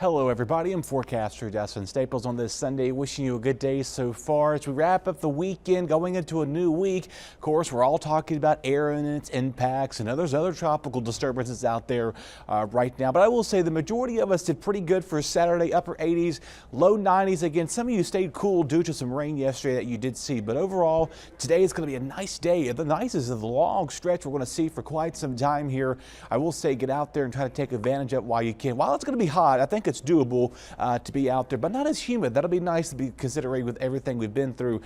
Hello everybody, I'm forecaster Dustin Staples on this Sunday, wishing you a good day so far as we wrap up the weekend going into a new week. Of course, we're all talking about Aaron and its impacts, and there's other tropical disturbances out there right now. But I will say the majority of us did pretty good for Saturday, upper 80s, low 90s. Again, some of you stayed cool due to some rain yesterday that you did see, but overall today is going to be a nice day. The nicest of the long stretch we're going to see for quite some time here. I will say get out there and try to take advantage of it while you can. While it's going to be hot, I think it's doable to be out there, but not as humid. That'll be nice to be considering with everything we've been through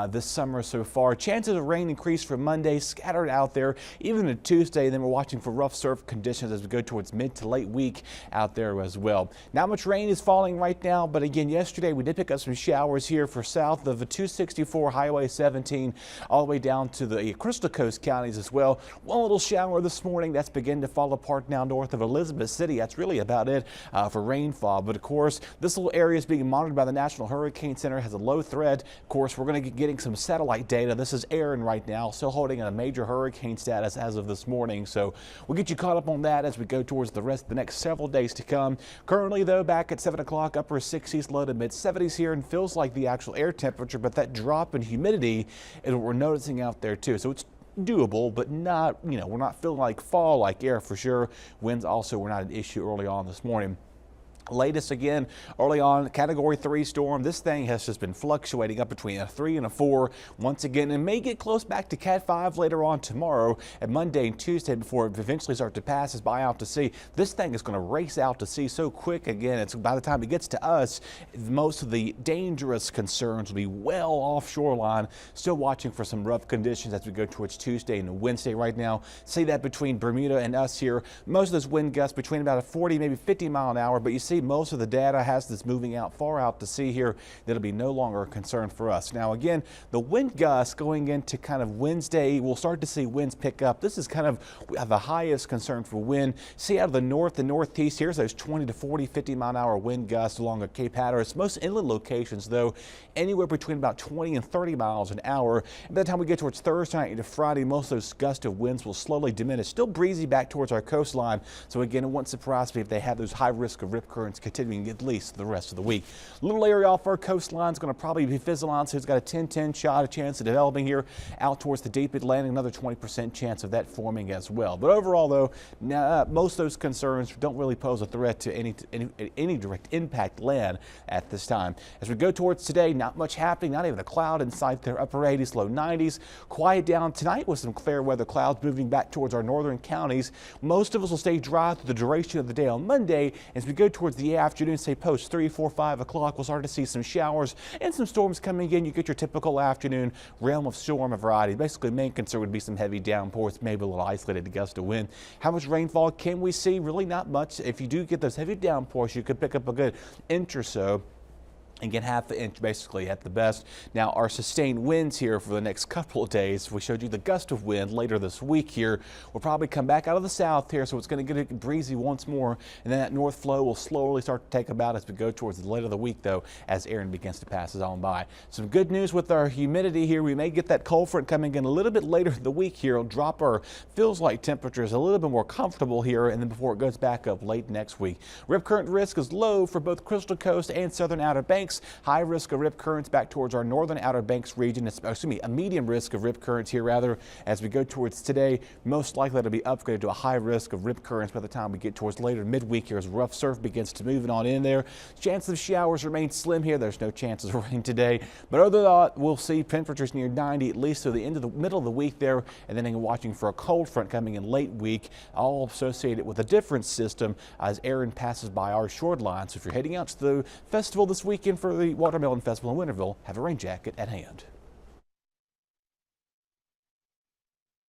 this summer so far. Chances of rain increase for Monday, scattered out there, even to Tuesday. And then we're watching for rough surf conditions as we go towards mid to late week out there as well. Not much rain is falling right now, but again, yesterday we did pick up some showers here for south of the 264 Highway 17 all the way down to the Crystal Coast counties as well. One little shower this morning that's beginning to fall apart now north of Elizabeth City. That's really about it for rainfall. But of course, this little area is being monitored by the National Hurricane Center, has a low threat. Of course, we're going to be getting some satellite data. This is Aaron right now, still holding a major hurricane status as of this morning. So we'll get you caught up on that as we go towards the rest of the next several days to come. Currently, though, back at 7 o'clock, upper 60s, low to mid 70s here, and feels like the actual air temperature, but that drop in humidity is what we're noticing out there too. So it's doable, but not, we're not feeling like fall like air for sure. Winds also were not an issue early on this morning. Latest again early on, category 3 storm. This thing has just been fluctuating up between a 3 and a 4 once again, and may get close back to cat 5 later on tomorrow and Monday and Tuesday before it eventually starts to pass us by out to sea. This thing is going to race out to sea so quick. Again, it's by the time it gets to us, most of the dangerous concerns will be well off shoreline. Still watching for some rough conditions as we go towards Tuesday and Wednesday right now. See that between Bermuda and us here. Most of those wind gusts between about a 40, maybe 50 mile an hour, but you see most of the data has this moving out far out to sea here. That'll be no longer a concern for us. Now again, the wind gusts going into kind of Wednesday, we'll start to see winds pick up. This is kind of the highest concern for wind. See out of the north and northeast, here's those 20 to 40, 50 mile an hour wind gusts along the Cape Hatteras. Most inland locations though, anywhere between about 20 and 30 miles an hour. And by the time we get towards Thursday night into Friday, most of those gusts of winds will slowly diminish. Still breezy back towards our coastline. So again, it wouldn't surprise me if they have those high risk of rip currents continuing at least the rest of the week. Little area off our coastline is going to probably be fizzle on, so it's got a 10-10 shot, a chance of developing here out towards the deep Atlantic, another 20% chance of that forming as well. But overall though, most of those concerns don't really pose a threat to any direct impact land at this time. As we go towards today, not much happening, not even a cloud in sight there, upper 80s, low 90s. Quiet down tonight with some fair weather clouds moving back towards our northern counties. Most of us will stay dry through the duration of the day on Monday. As we go towards the afternoon, say post 3, 4, 5 o'clock, we'll start to see some showers and some storms coming in. You get your typical afternoon realm of storm variety. Basically, main concern would be some heavy downpours, maybe a little isolated gust of wind. How much rainfall can we see? Really not much. If you do get those heavy downpours, you could pick up a good inch or so and get half an inch basically at the best. Now our sustained winds here for the next couple of days, we showed you the gust of wind later this week here, will probably come back out of the south here, so it's going to get breezy once more, and then that north flow will slowly start to take about as we go towards the later of the week though, as Aaron begins to pass us on by. Some good news with our humidity here. We may get that cold front coming in a little bit later in the week here. It'll drop our feels like temperatures a little bit more comfortable here, and then before it goes back up late next week. Rip current risk is low for both Crystal Coast and southern Outer Banks. High risk of rip currents back towards our northern Outer Banks region. A medium risk of rip currents here rather as we go towards today. Most likely to be upgraded to a high risk of rip currents by the time we get towards later midweek here as rough surf begins to move on in there. Chances of showers remain slim here. There's no chances of rain today, but other than that, we'll see temperatures near 90 at least to the end of the middle of the week there, and then watching for a cold front coming in late week, all associated with a different system as Aaron passes by our shoreline. So if you're heading out to the festival this weekend for the Watermelon Festival in Winterville, have a rain jacket at hand.